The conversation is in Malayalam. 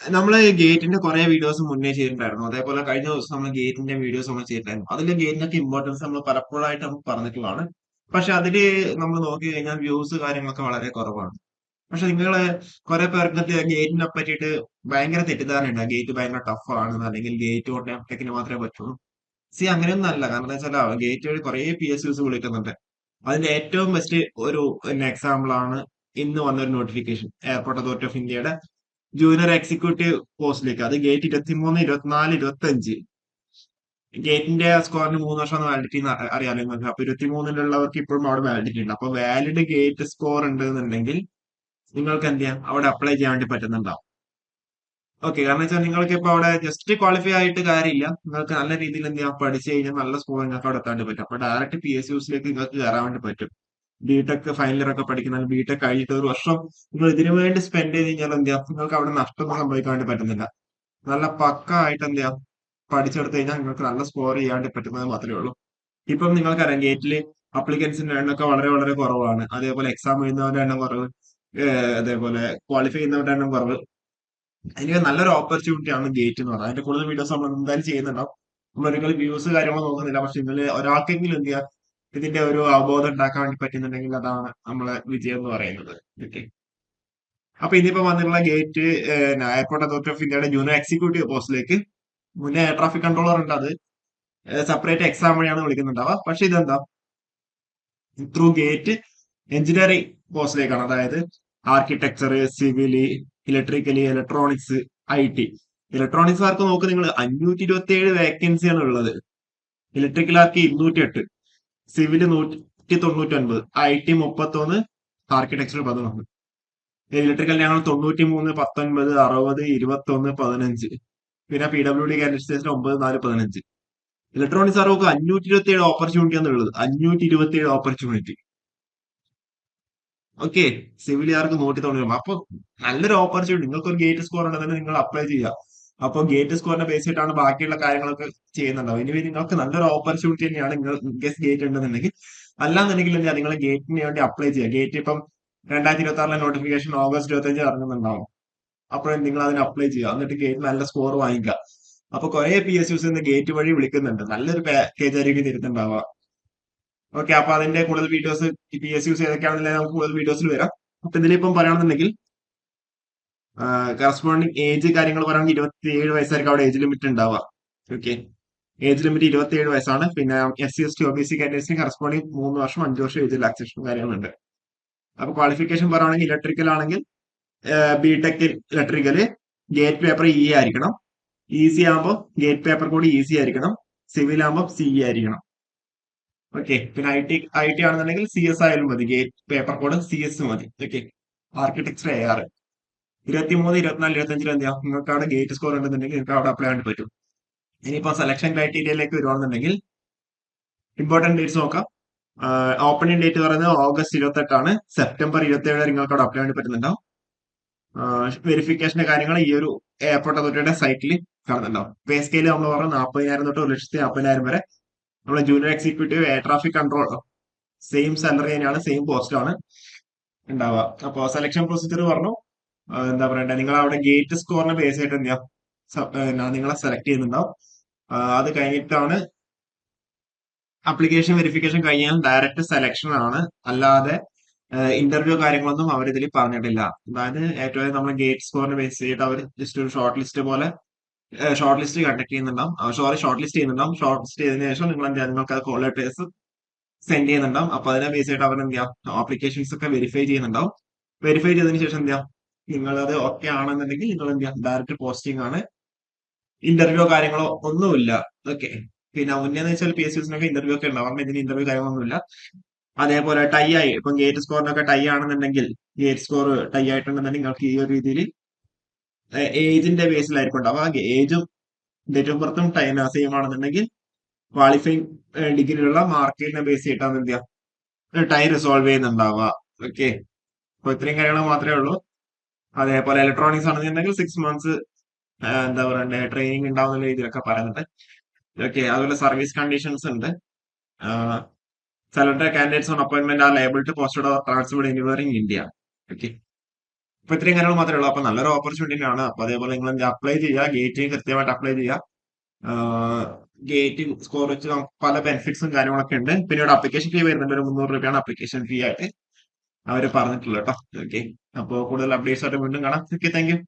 നമ്മള് ഗേറ്റിന്റെ കുറെ വീഡിയോസ് മുന്നേ ചെയ്തിട്ടുണ്ടായിരുന്നു. അതേപോലെ കഴിഞ്ഞ ദിവസം നമ്മൾ ഗേറ്റിന്റെ വീഡിയോസ് നമ്മൾ ചെയ്തിട്ടുണ്ടായിരുന്നു. അതില് ഗേറ്റിനൊക്കെ ഇമ്പോർട്ടൻസ് നമ്മൾ പലപ്പോഴായിട്ട് നമുക്ക് പറഞ്ഞിട്ടുള്ളതാണ്. പക്ഷെ അതില് നമ്മൾ നോക്കി കഴിഞ്ഞാൽ വ്യൂസ് കാര്യങ്ങളൊക്കെ വളരെ കുറവാണ്. പക്ഷെ നിങ്ങള് കുറെ പേർക്ക് ഗേറ്റിനെ പറ്റിയിട്ട് ഭയങ്കര തെറ്റിദ്ധാരണയുണ്ട്. ഗേറ്റ് ഭയങ്കര ടഫാണ്, അല്ലെങ്കിൽ ഗേറ്റ് കൊണ്ട് ടെക്കിന് മാത്രമേ പറ്റുള്ളൂ. അങ്ങനെയൊന്നും അല്ല. കാരണം എന്താ വെച്ചാൽ ഗേറ്റ് വഴി കുറെ PSUs വിളിക്കുന്നുണ്ട്. അതിന്റെ ഏറ്റവും ബെസ്റ്റ് ഒരു എക്സാമ്പിൾ ആണ് ഇന്ന് വന്ന ഒരു നോട്ടിഫിക്കേഷൻ, എയർപോർട്ട് അതോറിറ്റി ഓഫ് ഇന്ത്യയുടെ ജൂനിയർ എക്സിക്യൂട്ടീവ് പോസ്റ്റിലേക്ക്. അത് ഗേറ്റ് 23, 24, 25. ഗേറ്റിന്റെ സ്കോറിന് 3 വർഷം വാലിഡിറ്റി അറിയാലോ നിങ്ങൾക്ക്. അപ്പൊ 23-ലുള്ളവർക്ക് ഇപ്പോഴും അവിടെ വാലിഡിറ്റി ഉണ്ട്. അപ്പൊ വാലിഡ് ഗേറ്റ് സ്കോർ ഉണ്ട് എന്നുണ്ടെങ്കിൽ നിങ്ങൾക്ക് എന്ത് ചെയ്യാം, അവിടെ അപ്ലൈ ചെയ്യാൻ വേണ്ടി പറ്റുന്നുണ്ടാവും. ഓക്കെ, കാരണം വെച്ചാൽ നിങ്ങൾക്ക് ഇപ്പൊ അവിടെ ജസ്റ്റ് ക്വാളിഫൈ ആയിട്ട് കാര്യമില്ല. നിങ്ങൾക്ക് നല്ല രീതിയിൽ എന്ത് ചെയ്യാം, പഠിച്ചു കഴിഞ്ഞാൽ നല്ല സ്കോർ നിങ്ങൾക്ക് അവിടെ എത്താൻ പറ്റും. അപ്പൊ ഡയറക്റ്റ് PSUസിലേക്ക് നിങ്ങൾക്ക് കയറാൻ വേണ്ടി പറ്റും. ബിടെക് ഫൈനൽ ഇയർ ഒക്കെ പഠിക്കുന്ന ബിടെക് കഴിഞ്ഞിട്ട് ഒരു വർഷം നിങ്ങൾ ഇതിനു വേണ്ടി സ്പെൻഡ് ചെയ്ത് കഴിഞ്ഞാൽ എന്ത് ചെയ്യാം, നിങ്ങൾക്ക് അവിടെ നഷ്ടമൊന്നും സംഭവിക്കാൻ വേണ്ടി പറ്റുന്നില്ല. നല്ല പക്ക ആയിട്ട് എന്ത് ചെയ്യാം, പഠിച്ചെടുത്ത് കഴിഞ്ഞാൽ നിങ്ങൾക്ക് നല്ല സ്കോർ ചെയ്യാണ്ട് പറ്റുന്നത് മാത്രമേ ഉള്ളൂ. ഇപ്പം നിങ്ങൾക്കറിയാം ഗേറ്റില് അപ്ലിക്കൻസിന്റെ എണ്ണമൊക്കെ വളരെ വളരെ കുറവാണ്. അതേപോലെ എക്സാം എഴുതുന്നവരുടെ എണ്ണം കുറവ്, അതേപോലെ ക്വാളിഫൈ ചെയ്യുന്നവരുടെ എണ്ണം കുറവ്. അതിന് നല്ലൊരു ഓപ്പർച്യൂണിറ്റി ആണ് ഗേറ്റ് എന്ന് പറയുന്നത്. അതിന്റെ കൂടുതൽ വീഡിയോസ് നമ്മൾ എന്തായാലും ചെയ്യുന്നുണ്ടാവും. നമ്മൾ ഒരിക്കലും വ്യൂസ് കാര്യങ്ങളോ നോക്കുന്നില്ല. പക്ഷെ നിങ്ങൾ ഒരാൾക്കെങ്കിലും എന്ത് ചെയ്യുക, ഇതിന്റെ ഒരു അവബോധം ഉണ്ടാക്കാൻ വേണ്ടി പറ്റുന്നുണ്ടെങ്കിൽ അതാണ് നമ്മളെ വിജയം എന്ന് പറയുന്നത്. ഓക്കെ, അപ്പൊ ഇനിയിപ്പോ വന്നിട്ടുള്ള ഗേറ്റ് എയർപോർട്ട് അതോറിറ്റി ഓഫ് ഇന്ത്യയുടെ ജൂനിയർ എക്സിക്യൂട്ടീവ് പോസ്റ്റിലേക്ക്. മുന്നേ എയർ ട്രാഫിക് കൺട്രോളർ ഉണ്ട്, അത് സെപ്പറേറ്റ് എക്സാം വഴിയാണ് വിളിക്കുന്നുണ്ടാവുക. പക്ഷെ ഇതെന്താ, ത്രൂ ഗേറ്റ് എഞ്ചിനീയറിംഗ് പോസ്റ്റിലേക്കാണ്. അതായത് architecture, civil, electrical, electronics, IT. ഇലക്ട്രോണിക്സുകാർക്ക് നോക്ക് നിങ്ങൾ, 527 വേക്കൻസിയാണ് ഉള്ളത്. ഇലക്ട്രിക്കലാർക്ക് 208, സിവില് 199, IT 31, ആർക്കിടെക്ചർ 11. ഇലക്ട്രിക്കൽ ഞങ്ങൾ 93, 19, 60, 21, 15. പിന്നെ PWD കാൻഡിഡേറ്റ്സിന് 9, 4, 15. ഇലക്ട്രോണിക്സ് ആർക്ക് 527 ഓപ്പർച്യൂണിറ്റി ആണ് ഉള്ളത്. 527 ഓപ്പർച്യൂണിറ്റി. ഓക്കെ, സിവിലിയാർക്ക് 190. അപ്പൊ നല്ലൊരു ഓപ്പർച്യൂണിറ്റി. നിങ്ങൾക്ക് ഒരു ഗേറ്റ് സ്കോർ ഉണ്ടെങ്കിൽ നിങ്ങൾ അപ്ലൈ ചെയ്യുക. അപ്പൊ ഗേറ്റ് സ്കോറിനെ ബേസ് ചെയ്തിട്ടാണ് ബാക്കിയുള്ള കാര്യങ്ങളൊക്കെ ചെയ്യുന്നുണ്ടാവും. ഇനി നിങ്ങൾക്ക് നല്ലൊരു ഓപ്പർച്യൂണിറ്റി തന്നെയാണ് നിങ്ങൾ ഗസ് ഗേറ്റ് ഉണ്ടെന്നുണ്ടെങ്കിൽ. അല്ലാന്നുണ്ടെങ്കിൽ നിങ്ങൾ ഗേറ്റിന് വേണ്ടി അപ്ലൈ ചെയ്യുക. ഗേറ്റ് ഇപ്പം 2026-ലെ നോട്ടിഫിക്കേഷൻ ഓഗസ്റ്റ് 25 ഇറങ്ങുന്നുണ്ടാവും. അപ്പോഴും നിങ്ങൾ അതിന് അപ്ലൈ ചെയ്യുക. എന്നിട്ട് ഗേറ്റ് നല്ല സ്കോർ വാങ്ങിക്കുക. അപ്പൊ കുറെ PSUs ഗേറ്റ് വഴി വിളിക്കുന്നുണ്ട്. നല്ലൊരു പാക്കേജ് ആയിരിക്കും തരുന്നുണ്ടാവുക. ഓക്കെ, അപ്പൊ അതിന്റെ കൂടുതൽ വീഡിയോസ്, PSUs ഏതൊക്കെയാണെന്നില്ല നമുക്ക് കൂടുതൽ വീഡിയോസിൽ വരാം. അപ്പൊ ഇതിലിപ്പം പറയുകയാണെന്നുണ്ടെങ്കിൽ കറസ്പോണ്ടിങ് ഏജ് കാര്യങ്ങൾ പറയുകയാണെങ്കിൽ 27 വയസ്സായിരിക്കും അവിടെ ഏജ് ലിമിറ്റ് ഉണ്ടാവുക. ഓക്കെ, ഏജ് ലിമിറ്റ് 27 വയസ്സാണ്. പിന്നെ SC ST OBC കാൻഡിഡേറ്റ്സിന് കറസ്പോണ്ടിങ് 3 വർഷം 5 വർഷം ഏജ് റിലാക്സേഷൻ കാര്യങ്ങളുണ്ട്. അപ്പൊ ക്വാളിഫിക്കേഷൻ പറയുകയാണെങ്കിൽ ഇലക്ട്രിക്കൽ ആണെങ്കിൽ ബിടെക് ഇലക്ട്രിക്കല് ഗേറ്റ് പേപ്പർ ആയിരിക്കണം. ആകുമ്പോൾ ഗേറ്റ് പേപ്പർ കൂടി ആയിരിക്കണം. സിവിൽ ആകുമ്പോൾ CE ആയിരിക്കണം. ഓക്കെ, പിന്നെ ഐ ടി ആണെന്നുണ്ടെങ്കിൽ CS ആയാലും മതി. ഗേറ്റ് പേപ്പർ കോഡ് CS മതി. Okay, architecture AR. 23, 24, 25 എന്ത് ചെയ്യാം, നിങ്ങൾക്ക് അവിടെ ഗേറ്റ് സ്കോർ ഉണ്ടെന്നുണ്ടെങ്കിൽ നിങ്ങൾക്ക് അവിടെ അപ്ലൈ ചെയ്യാൻ പറ്റും. ഇനിയിപ്പോ സെലക്ഷൻ ക്രൈറ്റീരിയയിലേക്ക് വരുവാണെന്നുണ്ടെങ്കിൽ ഇമ്പോർട്ടന്റ് ഡേറ്റ്സ് നോക്കാം. ഓപ്പണിംഗ് ഡേറ്റ് പറയുന്നത് ഓഗസ്റ്റ് 28ആണ്. സെപ്റ്റംബർ 27 വരെ നിങ്ങൾക്ക് അവിടെ അപ്ലൈ ചെയ്യാൻ പറ്റുന്നുണ്ടാവും. വെരിഫിക്കേഷന്റെ കാര്യങ്ങൾ ഈ ഒരു എയർപോർട്ട് അതോറിറ്റിയുടെ സൈറ്റിൽ കാണുന്നുണ്ടാവും. പേ സ്കെയിൽ നമ്മൾ പറഞ്ഞു 40,000 തൊട്ട് 1,50,000 വരെ. നമ്മളെ junior executive air traffic control same salary തന്നെയാണ്, സെയിം പോസ്റ്റാണ് ഉണ്ടാവുക. അപ്പൊ സെലക്ഷൻ പ്രൊസീജിയർ പറഞ്ഞു. എന്താ പറയണ്ടേ, നിങ്ങൾ അവിടെ ഗേറ്റ് സ്കോറിനെ ബേസ് ചെയ്തിട്ട് എന്ത് ചെയ്യാം, നിങ്ങളെ സെലക്ട് ചെയ്യുന്നുണ്ടാവും. അത് കഴിഞ്ഞിട്ടാണ് അപ്ലിക്കേഷൻ വെരിഫിക്കേഷൻ കഴിഞ്ഞാൽ ഡയറക്റ്റ് സെലക്ഷൻ ആണ്. അല്ലാതെ ഇന്റർവ്യൂ കാര്യങ്ങളൊന്നും അവർ ഇതിൽ പറഞ്ഞിട്ടില്ല. അതായത് ഏറ്റവും നമ്മൾ ഗേറ്റ് സ്കോറിനെ ബേസ് ചെയ്തിട്ട് അവർ ജസ്റ്റ് ഒരു ഷോർട്ട് ലിസ്റ്റ് പോലെ ഷോർട്ട് ലിസ്റ്റ് കണ്ടക്ട് ചെയ്യുന്നുണ്ടാവും. ഷോർട്ട് ലിസ്റ്റ് ചെയ്യുന്നുണ്ടാവും. ഷോർട്ട് ലിസ്റ്റ് ചെയ്തതിനു ശേഷം നിങ്ങൾ എന്ത് ചെയ്യാം, നിങ്ങൾക്ക് അത് കോൾ ലെറ്റേഴ്സ് സെൻഡ് ചെയ്യുന്നുണ്ടാവും. അപ്പൊ അതിനെ ബേസ് ചെയ്തിട്ട് അവർ എന്ത് ചെയ്യാം, ആപ്ലിക്കേഷൻസ് ഒക്കെ വെരിഫൈ ചെയ്യുന്നുണ്ടാവും. വെരിഫൈ ചെയ്തതിനു ശേഷം എന്ത് ചെയ്യാം, നിങ്ങളത് ഓക്കെ ആണെന്നുണ്ടെങ്കിൽ നിങ്ങൾ എന്ത് ചെയ്യാം, ഡയറക്റ്റ് പോസ്റ്റിംഗ് ആണ്. ഇന്റർവ്യൂ കാര്യങ്ങളോ ഒന്നുമില്ല. ഓക്കെ, പിന്നെ മുന്നേന്ന് വെച്ചാൽ PSUസിനൊക്കെ ഇന്റർവ്യൂ ഒക്കെ ഉണ്ടാവും. ഇതിന് ഇന്റർവ്യൂ കാര്യങ്ങളൊന്നുമില്ല. അതേപോലെ ടൈ ആയി, ഇപ്പം ഗേറ്റ് സ്കോറിനൊക്കെ ടൈ ആണെന്നുണ്ടെങ്കിൽ, ഗേറ്റ് സ്കോർ ടൈ ആയിട്ടുണ്ടെന്നുണ്ടെങ്കിൽ നിങ്ങൾക്ക് ഈ ഒരു രീതിയിൽ ഏജിന്റെ ബേസിലായിരിക്കും ഉണ്ടാവുക. ഏജും ഡേറ്റ് ഓഫ് ബർത്തും ടൈം സെയിം ആണെന്നുണ്ടെങ്കിൽ ക്വാളിഫൈങ് ഡിഗ്രിയിലുള്ള മാർക്കിനെ ബേസ് ചെയ്തിട്ടാണ് എന്ത് ചെയ്യുക, ടൈ റിസോൾവ് ചെയ്യുന്നുണ്ടാവുക. ഓക്കെ, അപ്പൊ ഇത്രയും കാര്യങ്ങൾ മാത്രമേ ഉള്ളൂ. അതേപോലെ ഇലക്ട്രോണിക്സ് ആണെന്നുണ്ടെങ്കിൽ 6 മന്ത്സ് എന്താ പറയണ്ടേ, ട്രെയിനിങ് ഉണ്ടാവുന്ന രീതിയിലൊക്കെ പറയുന്നുണ്ട്. ഓക്കെ, അതുപോലെ സർവീസ് കണ്ടീഷൻസ് ഉണ്ട്. Selected candidates on appointment are liable to posted or transferred anywhere in India. Okay, അപ്പൊ ഇത്രയും കാര്യങ്ങൾ മാത്രമേ ഉള്ളൂ. അപ്പൊ നല്ലൊരു ഓപ്പർച്യൂണിറ്റി ആണ്. അപ്പൊ അതേപോലെ നിങ്ങൾ അപ്ലൈ ചെയ്യുക, ഗേറ്റ് കൃത്യമായിട്ട് അപ്ലൈ ചെയ്യുക. ഗേറ്റ് സ്കോർ വെച്ച് നമുക്ക് പല ബെനിഫിറ്റ്സും കാര്യങ്ങളൊക്കെ ഉണ്ട്. പിന്നെ ഇവിടെ അപ്ലിക്കേഷൻ ഫീ വരുന്നുണ്ട്, ഒരു 300 രൂപയാണ് അപ്ലിക്കേഷൻ ഫീ ആയിട്ട് അവര് പറഞ്ഞിട്ടുള്ളത് കേട്ടോ. ഓക്കെ, അപ്പൊ കൂടുതൽ അപ്ഡേറ്റ്സ് ആയിട്ട് വീണ്ടും കാണാം. Okay, thank you.